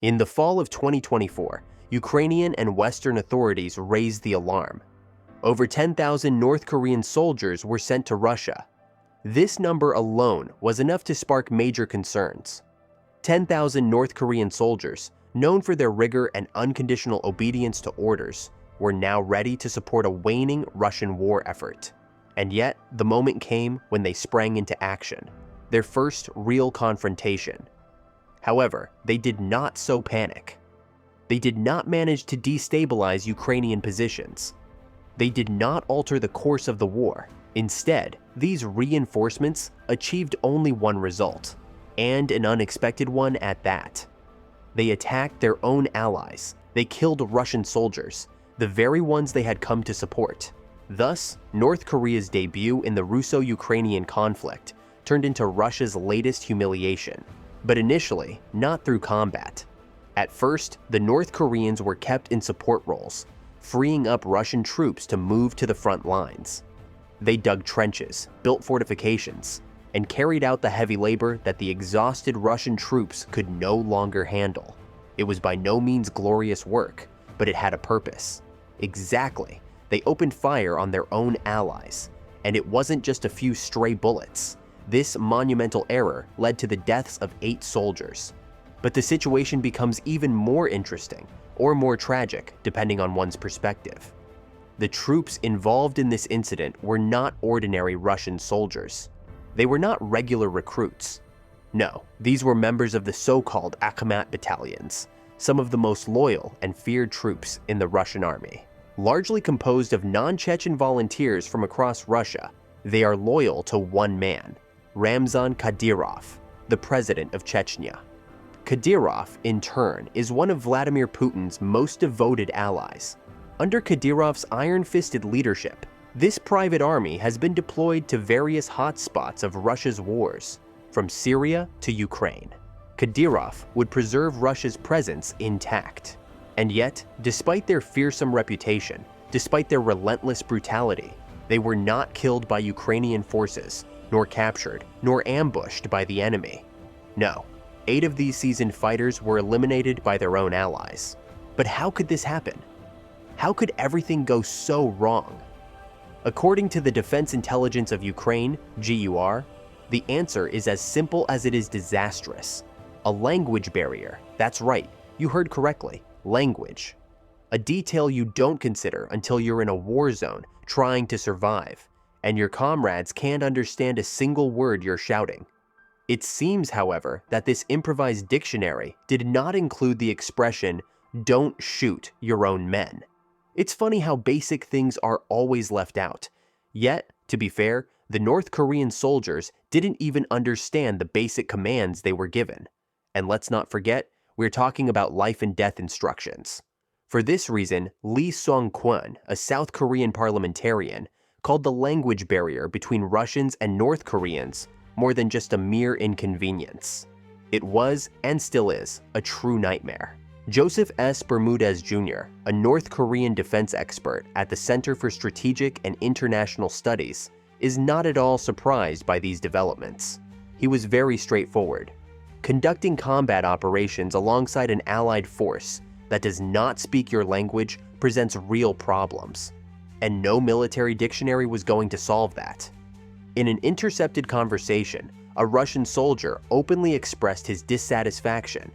In the fall of 2024, Ukrainian and Western authorities raised the alarm. Over 10,000 North Korean soldiers were sent to Russia. This number alone was enough to spark major concerns. 10,000 North Korean soldiers, known for their rigor and unconditional obedience to orders, were now ready to support a waning Russian war effort. And yet, the moment came when they sprang into action, their first real confrontation. However, they did not sow panic. They did not manage to destabilize Ukrainian positions. They did not alter the course of the war. Instead, these reinforcements achieved only one result, and an unexpected one at that. They attacked their own allies. They killed Russian soldiers, the very ones they had come to support. Thus, North Korea's debut in the Russo-Ukrainian conflict turned into Russia's latest humiliation, but initially not through combat. At first, the North Koreans were kept in support roles, freeing up Russian troops to move to the front lines. They dug trenches, built fortifications, and carried out the heavy labor that the exhausted Russian troops could no longer handle. It was by no means glorious work, but it had a purpose. Exactly, they opened fire on their own allies, and it wasn't just a few stray bullets. This monumental error led to the deaths of 8 soldiers. But the situation becomes even more interesting, or more tragic, depending on one's perspective. The troops involved in this incident were not ordinary Russian soldiers. They were not regular recruits. No, these were members of the so-called Akhmat battalions, some of the most loyal and feared troops in the Russian army. Largely composed of non-Chechen volunteers from across Russia, they are loyal to one man, Ramzan Kadyrov, the president of Chechnya. Kadyrov, in turn, is one of Vladimir Putin's most devoted allies. Under Kadyrov's iron-fisted leadership, this private army has been deployed to various hotspots of Russia's wars, from Syria to Ukraine. Kadyrov would preserve Russia's presence intact. And yet, despite their fearsome reputation, despite their relentless brutality, they were not killed by Ukrainian forces, nor captured, nor ambushed by the enemy. No, 8 of these seasoned fighters were eliminated by their own allies. But how could this happen? How could everything go so wrong? According to the Defense Intelligence of Ukraine, GUR, the answer is as simple as it is disastrous. A language barrier. That's right, you heard correctly, language. A detail you don't consider until you're in a war zone trying to survive, and your comrades can't understand a single word you're shouting. It seems, however, that this improvised dictionary did not include the expression, "don't shoot your own men." It's funny how basic things are always left out. Yet, to be fair, the North Korean soldiers didn't even understand the basic commands they were given. And let's not forget, we're talking about life and death instructions. For this reason, Lee Sung-kwon, a South Korean parliamentarian, called the language barrier between Russians and North Koreans more than just a mere inconvenience. It was, and still is, a true nightmare. Joseph S. Bermudez Jr., a North Korean defense expert at the Center for Strategic and International Studies, is not at all surprised by these developments. He was very straightforward. Conducting combat operations alongside an allied force that does not speak your language presents real problems, and no military dictionary was going to solve that. In an intercepted conversation, a Russian soldier openly expressed his dissatisfaction,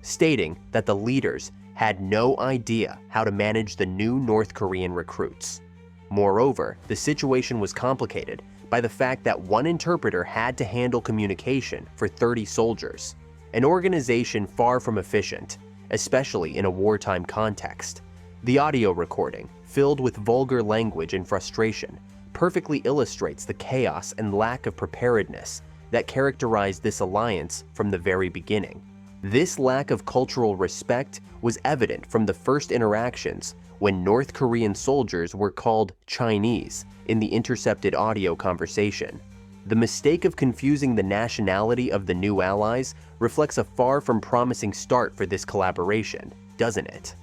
stating that the leaders had no idea how to manage the new North Korean recruits. Moreover, the situation was complicated by the fact that one interpreter had to handle communication for 30 soldiers, an organization far from efficient, especially in a wartime context. The audio recording, filled with vulgar language and frustration, perfectly illustrates the chaos and lack of preparedness that characterized this alliance from the very beginning. This lack of cultural respect was evident from the first interactions when North Korean soldiers were called Chinese in the intercepted audio conversation. The mistake of confusing the nationality of the new allies reflects a far from promising start for this collaboration, doesn't it?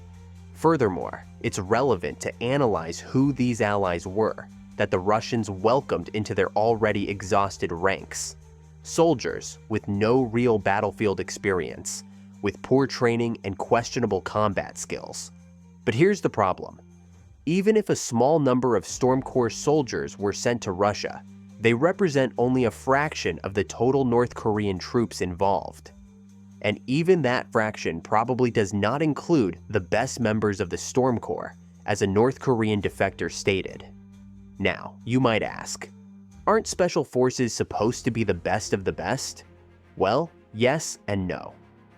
Furthermore, it's relevant to analyze who these allies were that the Russians welcomed into their already exhausted ranks. Soldiers with no real battlefield experience, with poor training and questionable combat skills. But here's the problem. Even if a small number of Storm Corps soldiers were sent to Russia, they represent only a fraction of the total North Korean troops involved. And even that fraction probably does not include the best members of the Storm Corps, as a North Korean defector stated. Now, you might ask, aren't special forces supposed to be the best of the best? Well, yes and no.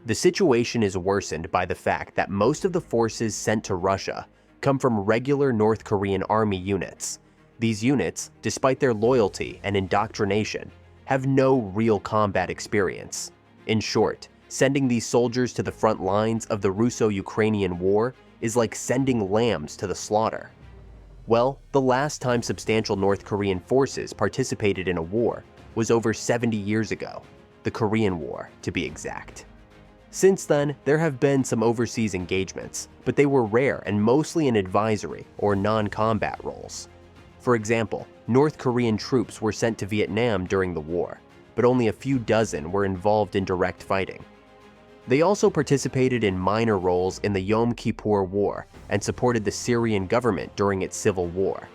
The situation is worsened by the fact that most of the forces sent to Russia come from regular North Korean army units. These units, despite their loyalty and indoctrination, have no real combat experience. In short, sending these soldiers to the front lines of the Russo-Ukrainian war is like sending lambs to the slaughter. Well, the last time substantial North Korean forces participated in a war was over 70 years ago, the Korean War, to be exact. Since then, there have been some overseas engagements, but they were rare and mostly in advisory or non-combat roles. For example, North Korean troops were sent to Vietnam during the war, but only a few dozen were involved in direct fighting. They also participated in minor roles in the Yom Kippur War and supported the Syrian government during its civil war.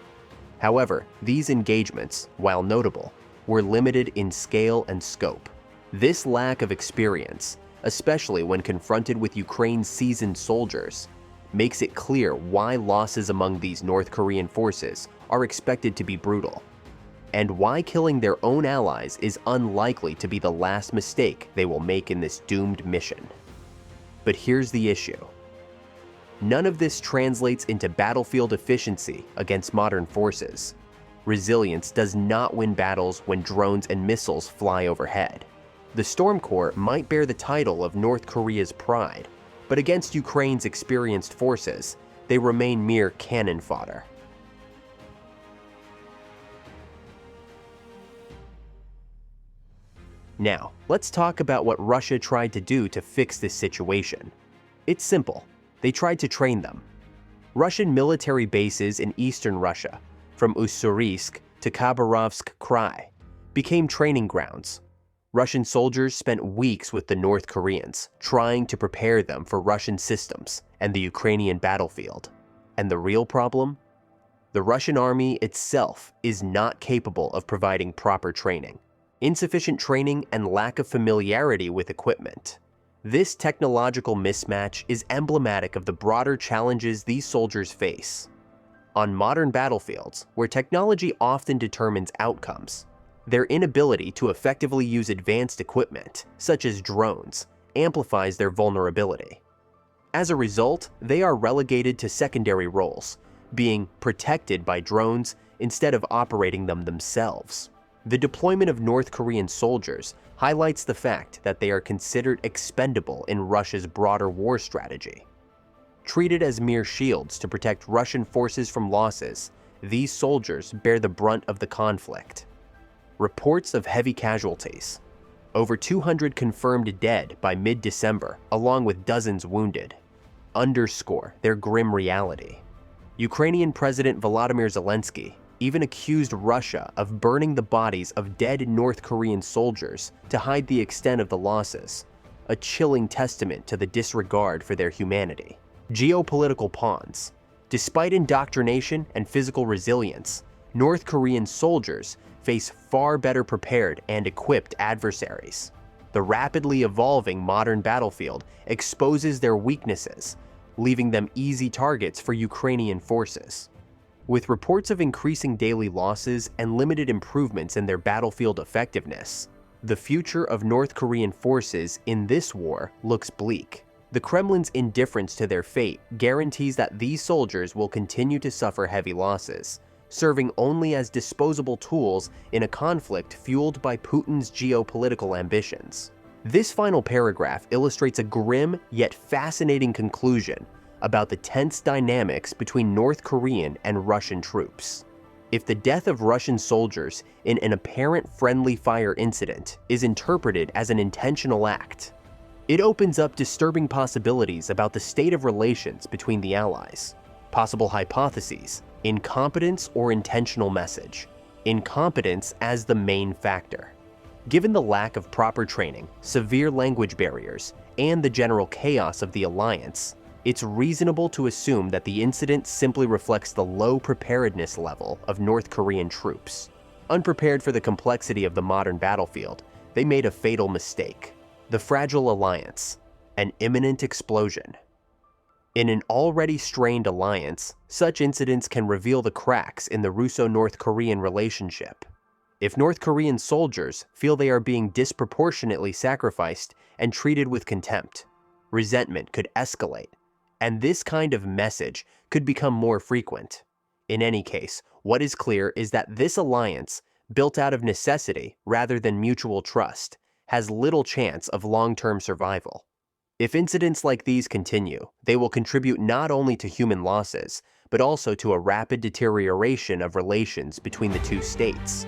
However, these engagements, while notable, were limited in scale and scope. This lack of experience, especially when confronted with Ukraine's seasoned soldiers, makes it clear why losses among these North Korean forces are expected to be brutal, and why killing their own allies is unlikely to be the last mistake they will make in this doomed mission. But here's the issue. None of this translates into battlefield efficiency against modern forces. Resilience does not win battles when drones and missiles fly overhead. The Storm Corps might bear the title of North Korea's pride, but against Ukraine's experienced forces, they remain mere cannon fodder. Now, let's talk about what Russia tried to do to fix this situation. It's simple. They tried to train them. Russian military bases in eastern Russia, from Ussurisk to Khabarovsk Krai, became training grounds. Russian soldiers spent weeks with the North Koreans, trying to prepare them for Russian systems and the Ukrainian battlefield. And the real problem? The Russian army itself is not capable of providing proper training. Insufficient training and lack of familiarity with equipment. This technological mismatch is emblematic of the broader challenges these soldiers face. On modern battlefields, where technology often determines outcomes, their inability to effectively use advanced equipment, such as drones, amplifies their vulnerability. As a result, they are relegated to secondary roles, being protected by drones instead of operating them themselves. The deployment of North Korean soldiers highlights the fact that they are considered expendable in Russia's broader war strategy. Treated as mere shields to protect Russian forces from losses, these soldiers bear the brunt of the conflict. Reports of heavy casualties. Over 200 confirmed dead by mid-December, along with dozens wounded, underscore their grim reality. Ukrainian President Volodymyr Zelensky even accused Russia of burning the bodies of dead North Korean soldiers to hide the extent of the losses, a chilling testament to the disregard for their humanity. Geopolitical pawns. Despite indoctrination and physical resilience, North Korean soldiers face far better prepared and equipped adversaries. The rapidly evolving modern battlefield exposes their weaknesses, leaving them easy targets for Ukrainian forces. With reports of increasing daily losses and limited improvements in their battlefield effectiveness, the future of North Korean forces in this war looks bleak. The Kremlin's indifference to their fate guarantees that these soldiers will continue to suffer heavy losses, serving only as disposable tools in a conflict fueled by Putin's geopolitical ambitions. This final paragraph illustrates a grim yet fascinating conclusion about the tense dynamics between North Korean and Russian troops. If the death of Russian soldiers in an apparent friendly fire incident is interpreted as an intentional act, it opens up disturbing possibilities about the state of relations between the Allies. Possible hypotheses: incompetence or intentional message. Incompetence as the main factor. Given the lack of proper training, severe language barriers, and the general chaos of the alliance, it's reasonable to assume that the incident simply reflects the low preparedness level of North Korean troops. Unprepared for the complexity of the modern battlefield, they made a fatal mistake: the fragile alliance, an imminent explosion. In an already strained alliance, such incidents can reveal the cracks in the Russo-North Korean relationship. If North Korean soldiers feel they are being disproportionately sacrificed and treated with contempt, resentment could escalate, and this kind of message could become more frequent. In any case, what is clear is that this alliance, built out of necessity rather than mutual trust, has little chance of long-term survival. If incidents like these continue, they will contribute not only to human losses, but also to a rapid deterioration of relations between the two states.